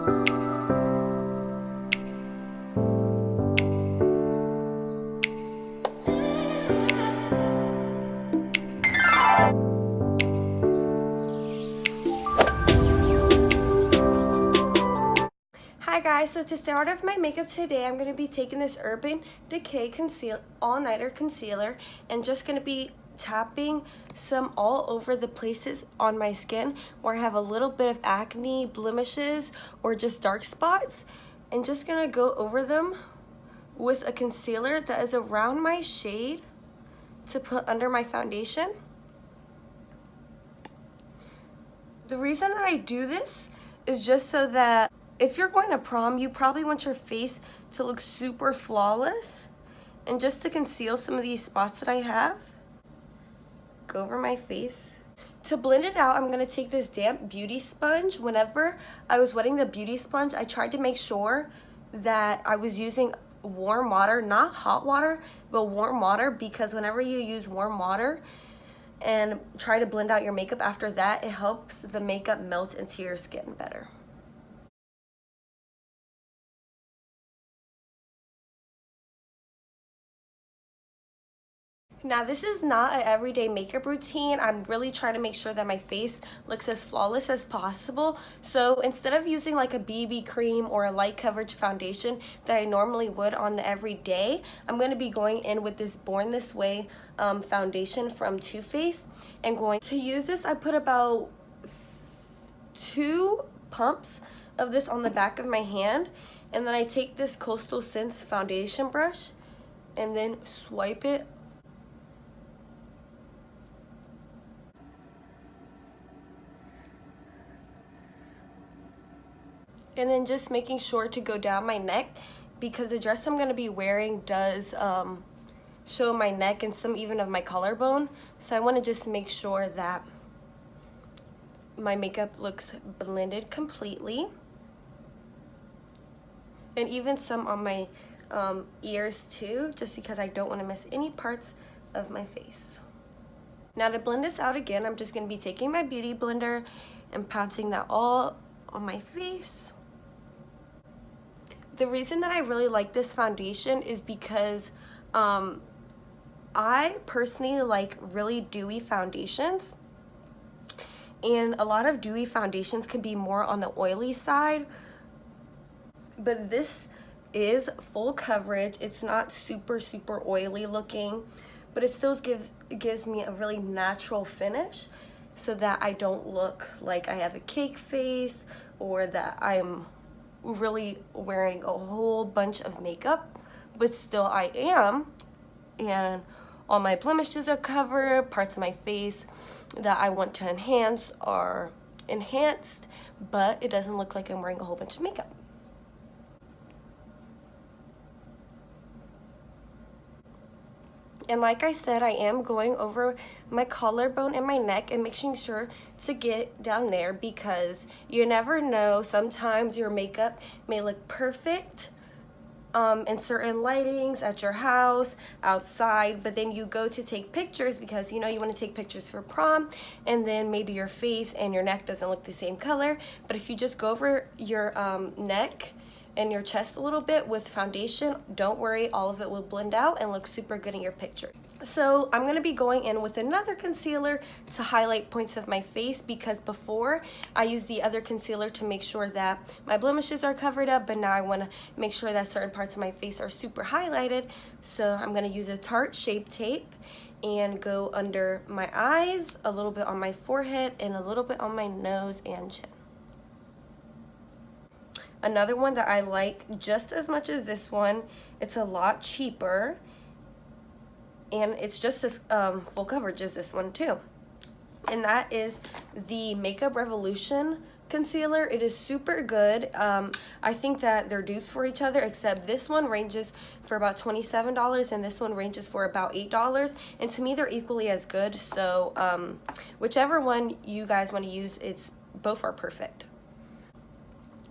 Hi guys, so to start off my makeup today, I'm going to be taking this Urban Decay All Nighter Concealer and just going to be tapping some all over the places on my skin where I have a little bit of acne, blemishes, or just dark spots, and just going to go over them with a concealer that is around my shade to put under my foundation. The reason that I do this is just so that if you're going to prom, you probably want your face to look super flawless. And just to conceal some of these spots that I have, go over my face. To blend it out, I'm going to take this damp beauty sponge. Whenever I was wetting the beauty sponge, I tried to make sure that I was using warm water, not hot water, but warm water, because whenever you use warm water and try to blend out your makeup after that, it helps the makeup melt into your skin better. Now, this is not an everyday makeup routine. I'm really trying to make sure that my face looks as flawless as possible. So instead of using like a BB cream or a light coverage foundation that I normally would on the everyday, I'm going to be going in with this Born This Way foundation from Too Faced. And going to use this, I put about 2 pumps of this on the back of my hand. And then I take this Coastal Scents foundation brush and then swipe it and then just making sure to go down my neck, because the dress I'm going to be wearing does show my neck and some even of my collarbone. So I want to just make sure that my makeup looks blended completely. And even some on my ears too, just because I don't want to miss any parts of my face. Now to blend this out again, I'm just going to be taking my beauty blender and pouncing that all on my face. The reason that I really like this foundation is because I personally like really dewy foundations, and a lot of dewy foundations can be more on the oily side, but this is full coverage. It's not super oily looking, but it still gives me a really natural finish so that I don't look like I have a cake face or that I'm really wearing a whole bunch of makeup, but still I am, and all my blemishes are covered. Parts of my face that I want to enhance are enhanced, but it doesn't look like I'm wearing a whole bunch of makeup. And like I said, I am going over my collarbone and my neck and making sure to get down there, because you never know, sometimes your makeup may look perfect in certain lightings at your house, outside, but then you go to take pictures because you know you want to take pictures for prom, and then maybe your face and your neck doesn't look the same color. But if you just go over your neck and your chest a little bit with foundation, don't worry, all of it will blend out and look super good in your picture. So I'm going to be going in with another concealer to highlight points of my face, because before I used the other concealer to make sure that my blemishes are covered up, but now I want to make sure that certain parts of my face are super highlighted. So I'm going to use a Tarte Shape Tape and go under my eyes, a little bit on my forehead, and a little bit on my nose and chin. Another one that I like just as much as this one, it's a lot cheaper, and it's just as full coverage as this one too. And that is the Makeup Revolution concealer. It is super good. I think that they're dupes for each other, except this one ranges for about $27 and this one ranges for about $8. And to me, they're equally as good. So whichever one you guys want to use, both are perfect.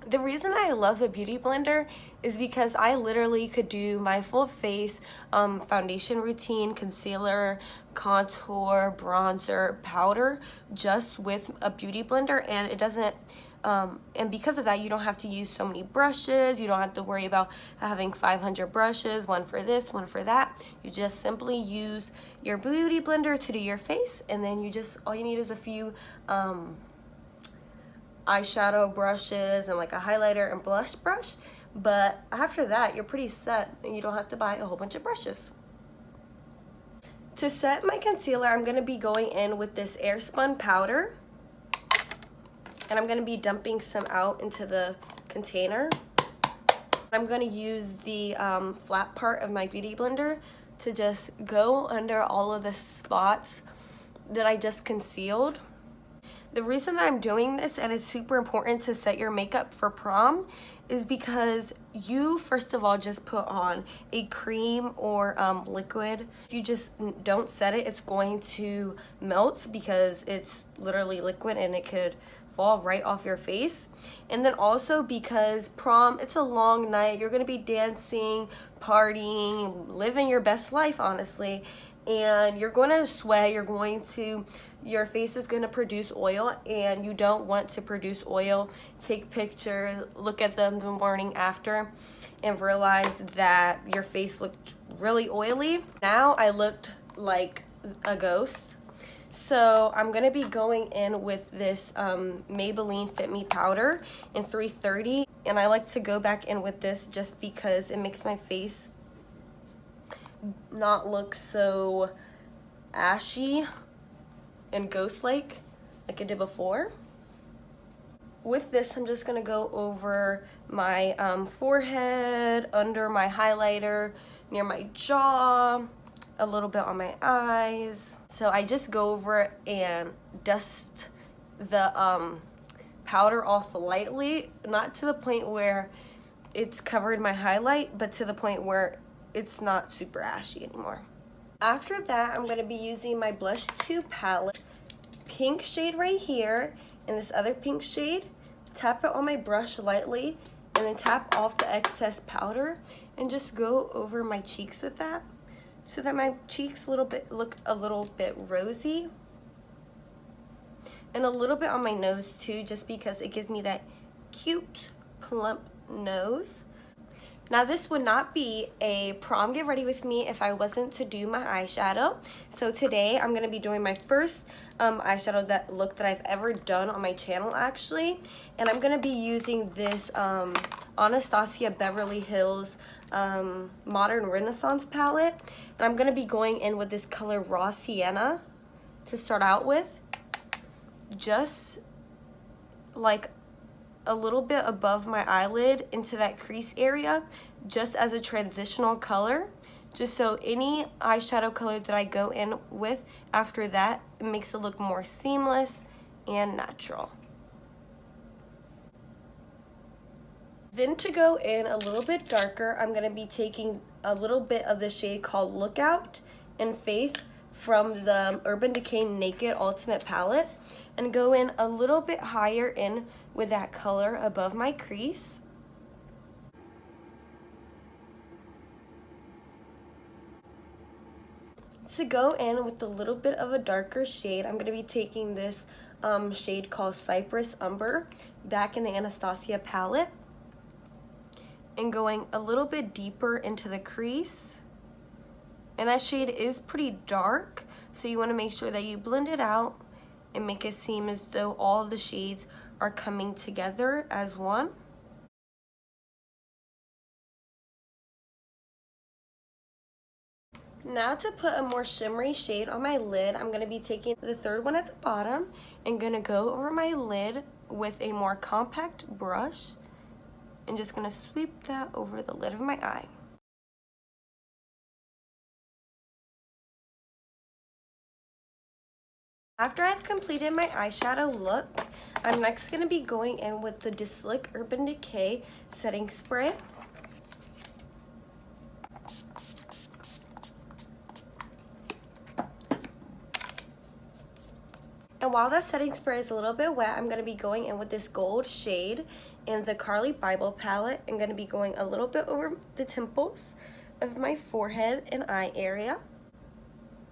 The reason I love the Beauty Blender is because I literally could do my full face foundation routine, concealer, contour, bronzer, powder just with a Beauty Blender, and it doesn't And because of that, you don't have to use so many brushes. You don't have to worry about having 500 brushes, one for this, one for that. You just simply use your beauty blender to do your face, and then all you need is a few eyeshadow brushes and like a highlighter and blush brush. But after that, you're pretty set and you don't have to buy a whole bunch of brushes. To set my concealer, I'm going to be going in with this Airspun powder. And I'm going to be dumping some out into the container. I'm going to use the flat part of my beauty blender to just go under all of the spots that I just concealed. The reason that I'm doing this, and it's super important to set your makeup for prom, is because you first of all just put on a cream or liquid. If you just don't set it, it's going to melt because it's literally liquid and it could fall right off your face. And then also because prom, it's a long night, you're gonna be dancing, partying, living your best life, honestly, and you're going to sweat, your face is going to produce oil, and you don't want to produce oil. Take pictures, look at them the morning after, and realize that your face looked really oily. Now I looked like a ghost. So I'm going to be going in with this Maybelline Fit Me powder in 330, and I like to go back in with this just because it makes my face not look so ashy and ghost-like it did before. With this, I'm just gonna go over my forehead, under my highlighter, near my jaw, a little bit on my eyes. So I just go over and dust the powder off lightly, not to the point where it's covered my highlight, but to the point where it's not super ashy anymore. After that, I'm going to be using my Blush 2 palette, pink shade right here, and this other pink shade. Tap it on my brush lightly, and then tap off the excess powder, and just go over my cheeks with that, so that my cheeks look a little bit rosy. And a little bit on my nose too, just because it gives me that cute, plump nose. Now this would not be a prom get ready with me if I wasn't to do my eyeshadow. So today I'm going to be doing my first eyeshadow look that I've ever done on my channel actually. And I'm going to be using this Anastasia Beverly Hills Modern Renaissance palette. And I'm going to be going in with this color Raw Sienna to start out with. Just like a little bit above my eyelid into that crease area, just as a transitional color, just so any eyeshadow color that I go in with after that, it makes it look more seamless and natural. Then to go in a little bit darker, I'm going to be taking a little bit of the shade called Lookout in Faith from the Urban Decay Naked Ultimate Palette, and go in a little bit higher in with that color above my crease. To go in with a little bit of a darker shade, I'm going to be taking this shade called Cypress Umber back in the Anastasia palette, and going a little bit deeper into the crease. And that shade is pretty dark, so you want to make sure that you blend it out and make it seem as though all the shades are coming together as one. Now to put a more shimmery shade on my lid, I'm going to be taking the third one at the bottom and going to go over my lid with a more compact brush and just going to sweep that over the lid of my eye. After I've completed my eyeshadow look, I'm next going to be going in with the Slick Urban Decay setting spray. And while that setting spray is a little bit wet, I'm going to be going in with this gold shade in the Carli Bybel palette. I'm going to be going a little bit over the temples of my forehead and eye area,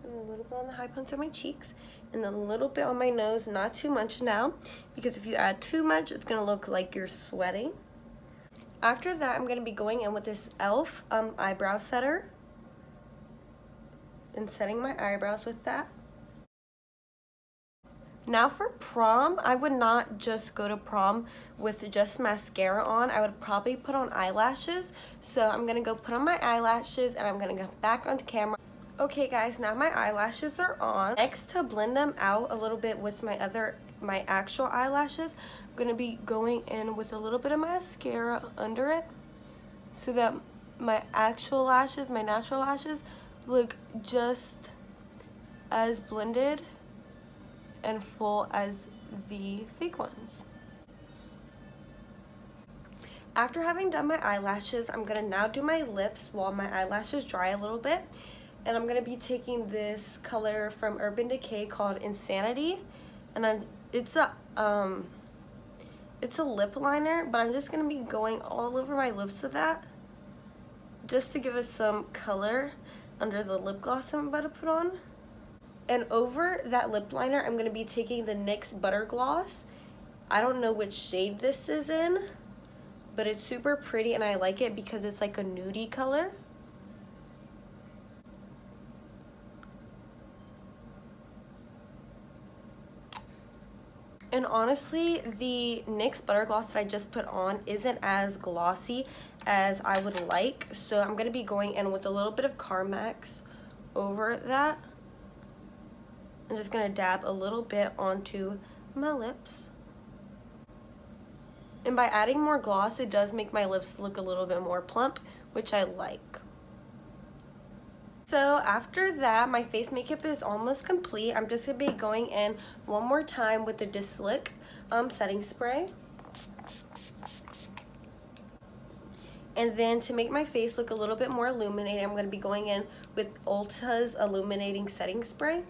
and a little bit on the high points of my cheeks. and then a little bit on my nose, not too much now, because if you add too much, it's gonna look like you're sweating. After that, I'm gonna be going in with this e.l.f. Eyebrow setter and setting my eyebrows with that. Now for prom, I would not just go to prom with just mascara on. I would probably put on eyelashes. So I'm gonna go put on my eyelashes and I'm gonna go back onto camera. Okay guys, now my eyelashes are on. Next, to blend them out a little bit with my actual eyelashes, I'm gonna be going in with a little bit of mascara under it so that my actual lashes, my natural lashes, look just as blended and full as the fake ones. After having done my eyelashes, I'm gonna now do my lips while my eyelashes dry a little bit. And I'm gonna be taking this color from Urban Decay called Insanity. And then it's a lip liner, but I'm just gonna be going all over my lips with that, just to give us some color under the lip gloss I'm about to put on. And over that lip liner, I'm going to be taking the NYX Butter Gloss. I don't know which shade this is in, but it's super pretty and I like it because it's like a nudie color. And honestly, the NYX Butter Gloss that I just put on isn't as glossy as I would like. So I'm going to be going in with a little bit of Carmex over that. I'm just going to dab a little bit onto my lips. And by adding more gloss, it does make my lips look a little bit more plump, which I like. So after that, my face makeup is almost complete. I'm just going to be going in one more time with the Slick setting spray. And then to make my face look a little bit more illuminated, I'm going to be going in with Ulta's Illuminating Setting Spray.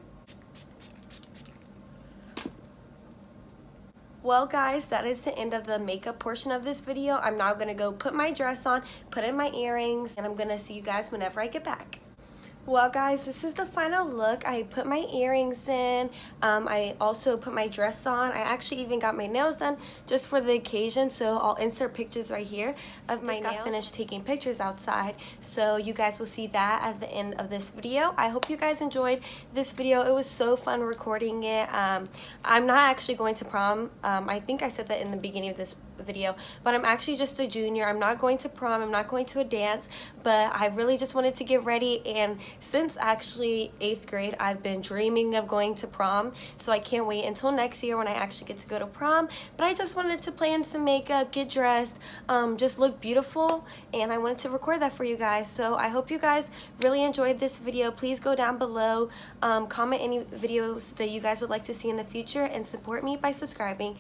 Well guys, that is the end of the makeup portion of this video. I'm now going to go put my dress on, put in my earrings, and I'm going to see you guys whenever I get back. Well guys, this is the final look. I put my earrings in, I also put my dress on. I actually even got my nails done just for the occasion, so I'll insert pictures right here of my nails. Just got finished taking pictures outside, so you guys will see that at the end of this video. I hope you guys enjoyed this video. It was so fun recording it. I'm not actually going to prom. I think I said that in the beginning of this video, but I'm actually just a junior. I'm not going to prom, I'm not going to a dance, but I really just wanted to get ready. And since actually 8th grade, I've been dreaming of going to prom, so I can't wait until next year when I actually get to go to prom. But I just wanted to play in some makeup, get dressed, just look beautiful, and I wanted to record that for you guys. So I hope you guys really enjoyed this video. Please go down below, comment any videos that you guys would like to see in the future, and support me by subscribing.